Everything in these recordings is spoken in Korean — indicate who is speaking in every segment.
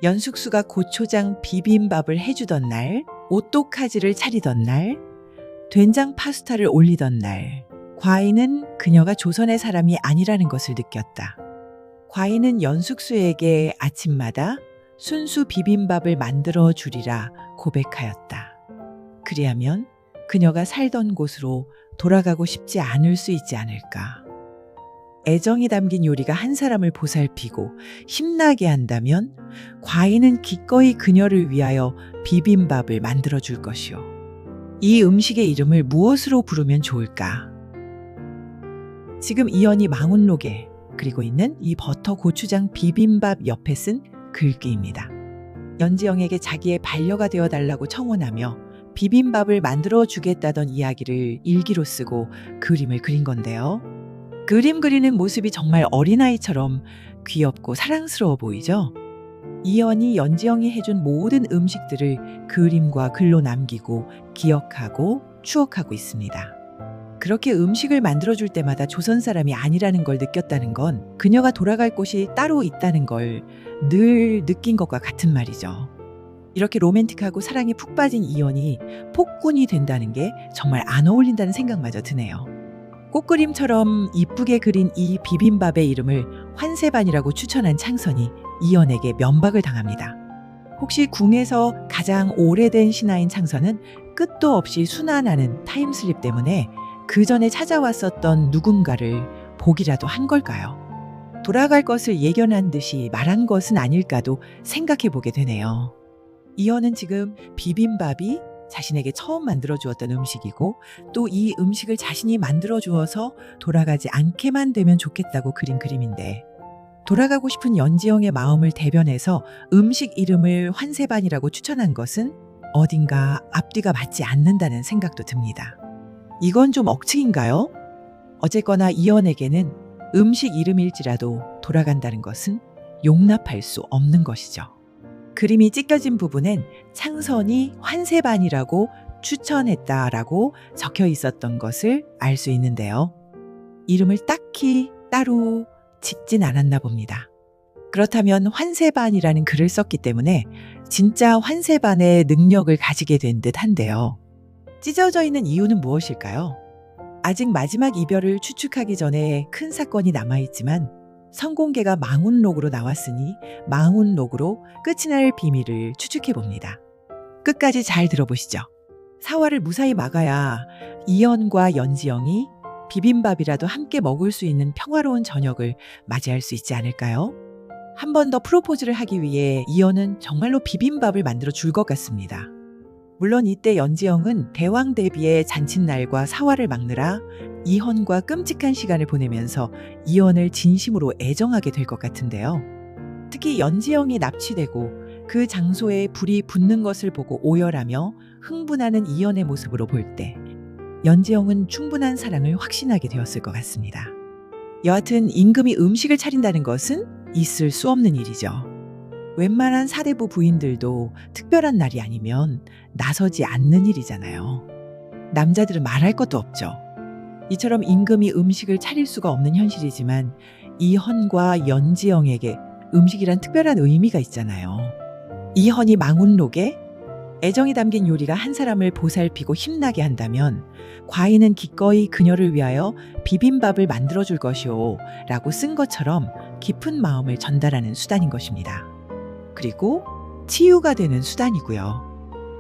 Speaker 1: 연숙수가 고초장 비빔밥을 해주던 날, 오또카즈를 차리던 날, 된장 파스타를 올리던 날, 과인은 그녀가 조선의 사람이 아니라는 것을 느꼈다. 과인은 연숙수에게 아침마다 순수 비빔밥을 만들어 주리라 고백하였다. 그리하면 그녀가 살던 곳으로 돌아가고 싶지 않을 수 있지 않을까. 애정이 담긴 요리가 한 사람을 보살피고 힘나게 한다면 과인은 기꺼이 그녀를 위하여 비빔밥을 만들어 줄 것이오. 이 음식의 이름을 무엇으로 부르면 좋을까? 지금 이연이 망운록에 그리고 있는 이 버터 고추장 비빔밥 옆에 쓴 글귀입니다. 연지영에게 자기의 반려가 되어달라고 청혼하며 비빔밥을 만들어 주겠다던 이야기를 일기로 쓰고 그림을 그린 건데요. 그림 그리는 모습이 정말 어린아이처럼 귀엽고 사랑스러워 보이죠? 이연이 연지영이 해준 모든 음식들을 그림과 글로 남기고 기억하고 추억하고 있습니다. 그렇게 음식을 만들어줄 때마다 조선 사람이 아니라는 걸 느꼈다는 건 그녀가 돌아갈 곳이 따로 있다는 걸 늘 느낀 것과 같은 말이죠. 이렇게 로맨틱하고 사랑에 푹 빠진 이연이 폭군이 된다는 게 정말 안 어울린다는 생각마저 드네요. 꽃그림처럼 이쁘게 그린 이 비빔밥의 이름을 환세반이라고 추천한 창선이 이연에게 면박을 당합니다. 혹시 궁에서 가장 오래된 신하인 창선은 끝도 없이 순환하는 타임슬립 때문에 그 전에 찾아왔었던 누군가를 보기라도 한 걸까요? 돌아갈 것을 예견한 듯이 말한 것은 아닐까도 생각해 보게 되네요. 이연은 지금 비빔밥이 자신에게 처음 만들어 주었던 음식이고 또 이 음식을 자신이 만들어 주어서 돌아가지 않게만 되면 좋겠다고 그린 그림인데 돌아가고 싶은 연지영의 마음을 대변해서 음식 이름을 환세반이라고 추천한 것은 어딘가 앞뒤가 맞지 않는다는 생각도 듭니다. 이건 좀 억측인가요? 어쨌거나 이연에게는 음식 이름일지라도 돌아간다는 것은 용납할 수 없는 것이죠. 그림이 찢겨진 부분엔 창선이 환세반이라고 추천했다라고 적혀 있었던 것을 알 수 있는데요. 이름을 딱히 따로 짓진 않았나 봅니다. 그렇다면 환세반이라는 글을 썼기 때문에 진짜 환세반의 능력을 가지게 된 듯한데요. 찢어져 있는 이유는 무엇일까요? 아직 마지막 이별을 추측하기 전에 큰 사건이 남아있지만 선공개가 망운록으로 나왔으니 망운록으로 끝이 날 비밀을 추측해봅니다. 끝까지 잘 들어보시죠. 사활을 무사히 막아야 이연과 연지영이 비빔밥이라도 함께 먹을 수 있는 평화로운 저녁을 맞이할 수 있지 않을까요? 한 번 더 프로포즈를 하기 위해 이연은 정말로 비빔밥을 만들어 줄 것 같습니다. 물론 이때 연지영은 대왕 대비의 잔칫날과 사활을 막느라 이헌과 끔찍한 시간을 보내면서 이연을 진심으로 애정하게 될 것 같은데요. 특히 연지영이 납치되고 그 장소에 불이 붙는 것을 보고 오열하며 흥분하는 이연의 모습으로 볼 때 연지영은 충분한 사랑을 확신하게 되었을 것 같습니다. 여하튼 임금이 음식을 차린다는 것은 있을 수 없는 일이죠. 웬만한 사대부 부인들도 특별한 날이 아니면 나서지 않는 일이잖아요. 남자들은 말할 것도 없죠. 이처럼 임금이 음식을 차릴 수가 없는 현실이지만 이헌과 연지영에게 음식이란 특별한 의미가 있잖아요. 이헌이 망운록에 애정이 담긴 요리가 한 사람을 보살피고 힘나게 한다면 과인은 기꺼이 그녀를 위하여 비빔밥을 만들어줄 것이오 라고 쓴 것처럼 깊은 마음을 전달하는 수단인 것입니다. 그리고 치유가 되는 수단이고요.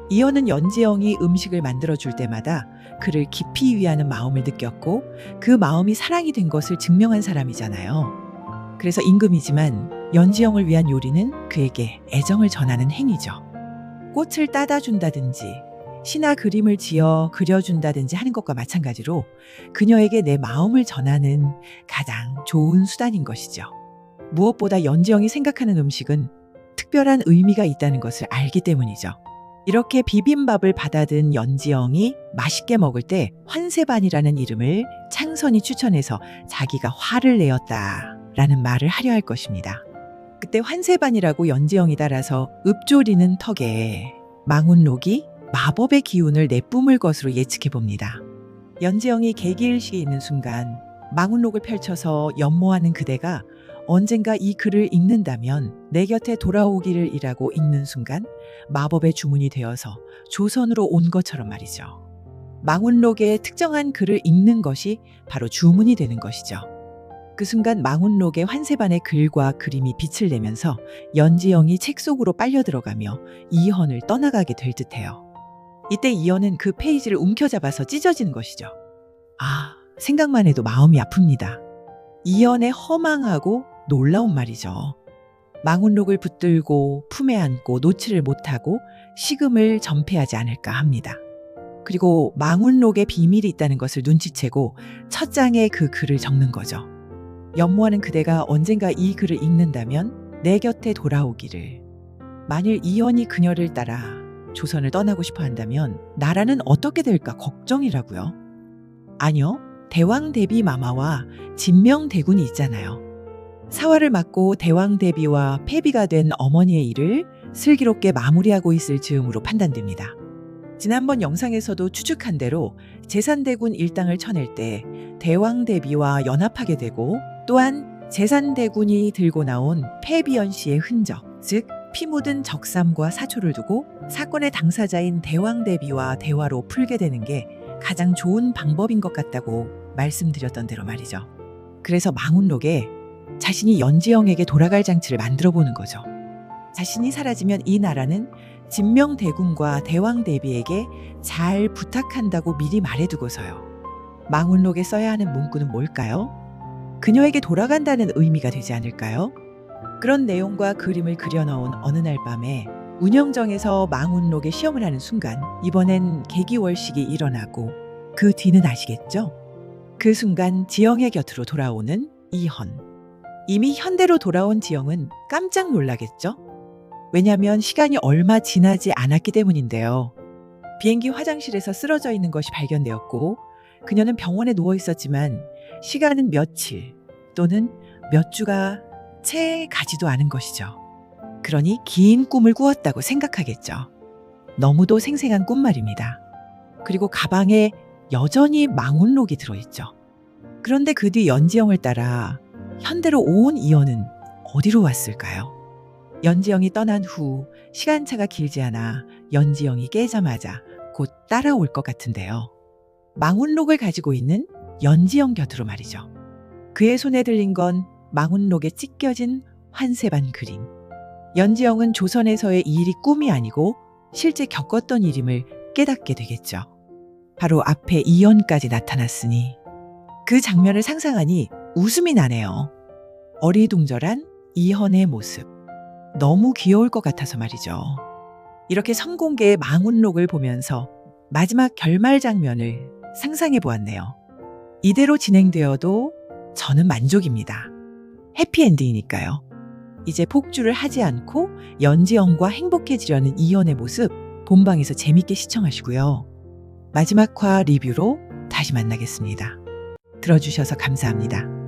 Speaker 1: 이연은 연지영이 음식을 만들어줄 때마다 그를 깊이 위하는 마음을 느꼈고 그 마음이 사랑이 된 것을 증명한 사람이잖아요. 그래서 임금이지만 연지영을 위한 요리는 그에게 애정을 전하는 행위죠. 꽃을 따다 준다든지 시나 그림을 지어 그려준다든지 하는 것과 마찬가지로 그녀에게 내 마음을 전하는 가장 좋은 수단인 것이죠. 무엇보다 연지영이 생각하는 음식은 특별한 의미가 있다는 것을 알기 때문이죠. 이렇게 비빔밥을 받아든 연지영이 맛있게 먹을 때 환세반이라는 이름을 창선이 추천해서 자기가 화를 내었다라는 말을 하려 할 것입니다. 그때 환세반이라고 연지영이 따라서 읍조리는 턱에 망운록이 마법의 기운을 내뿜을 것으로 예측해봅니다. 연지영이 개기일식에 있는 순간 망운록을 펼쳐서 연모하는 그대가 언젠가 이 글을 읽는다면 내 곁에 돌아오기를 이라고 읽는 순간 마법의 주문이 되어서 조선으로 온 것처럼 말이죠. 망운록의 특정한 글을 읽는 것이 바로 주문이 되는 것이죠. 그 순간 망운록의 환세반의 글과 그림이 빛을 내면서 연지영이 책 속으로 빨려 들어가며 이현을 떠나가게 될 듯해요. 이때 이현은 그 페이지를 움켜잡아서 찢어지는 것이죠. 아, 생각만 해도 마음이 아픕니다. 이현의 허망하고 놀라운 말이죠. 망운록을 붙들고 품에 안고 놓지를 못하고 식음을 전폐하지 않을까 합니다. 그리고 망운록에 비밀이 있다는 것을 눈치채고 첫 장에 그 글을 적는 거죠. 연모하는 그대가 언젠가 이 글을 읽는다면 내 곁에 돌아오기를. 만일 이현이 그녀를 따라 조선을 떠나고 싶어 한다면 나라는 어떻게 될까 걱정이라고요. 아니요. 대왕대비 마마와 진명대군이 있잖아요. 사활을 맞고 대왕대비와 폐비가 된 어머니의 일을 슬기롭게 마무리하고 있을 즈음으로 판단됩니다. 지난번 영상에서도 추측한 대로 제산대군 일당을 쳐낼 때 대왕대비와 연합하게 되고 또한 제산대군이 들고 나온 폐비연 씨의 흔적, 즉 피 묻은 적삼과 사초를 두고 사건의 당사자인 대왕대비와 대화로 풀게 되는 게 가장 좋은 방법인 것 같다고 말씀드렸던 대로 말이죠. 그래서 망운록에 자신이 연지영에게 돌아갈 장치를 만들어 보는 거죠. 자신이 사라지면 이 나라는 진명대군과 대왕대비에게 잘 부탁한다고 미리 말해두고서요. 망운록에 써야 하는 문구는 뭘까요? 그녀에게 돌아간다는 의미가 되지 않을까요? 그런 내용과 그림을 그려넣은 어느 날 밤에 운영정에서 망운록에 시험을 하는 순간 이번엔 개기월식이 일어나고 그 뒤는 아시겠죠? 그 순간 지영의 곁으로 돌아오는 이현. 이미 현대로 돌아온 지영은 깜짝 놀라겠죠? 왜냐하면 시간이 얼마 지나지 않았기 때문인데요. 비행기 화장실에서 쓰러져 있는 것이 발견되었고 그녀는 병원에 누워 있었지만 시간은 며칠 또는 몇 주가 채 가지도 않은 것이죠. 그러니 긴 꿈을 꾸었다고 생각하겠죠. 너무도 생생한 꿈 말입니다. 그리고 가방에 여전히 망운록이 들어있죠. 그런데 그 뒤 연지영을 따라 현대로 온 이현은 어디로 왔을까요? 연지영이 떠난 후 시간차가 길지 않아 연지영이 깨자마자 곧 따라올 것 같은데요. 망운록을 가지고 있는 연지영 곁으로 말이죠. 그의 손에 들린 건 망운록에 찢겨진 환세반 그림. 연지영은 조선에서의 이 일이 꿈이 아니고 실제 겪었던 일임을 깨닫게 되겠죠. 바로 앞에 이현까지 나타났으니 그 장면을 상상하니 웃음이 나네요. 어리둥절한 이현의 모습. 너무 귀여울 것 같아서 말이죠. 이렇게 선공개의 망운록을 보면서 마지막 결말 장면을 상상해 보았네요. 이대로 진행되어도 저는 만족입니다. 해피엔딩이니까요. 이제 폭주를 하지 않고 연지영과 행복해지려는 이현의 모습 본방에서 재밌게 시청하시고요. 마지막 화 리뷰로 다시 만나겠습니다. 들어주셔서 감사합니다.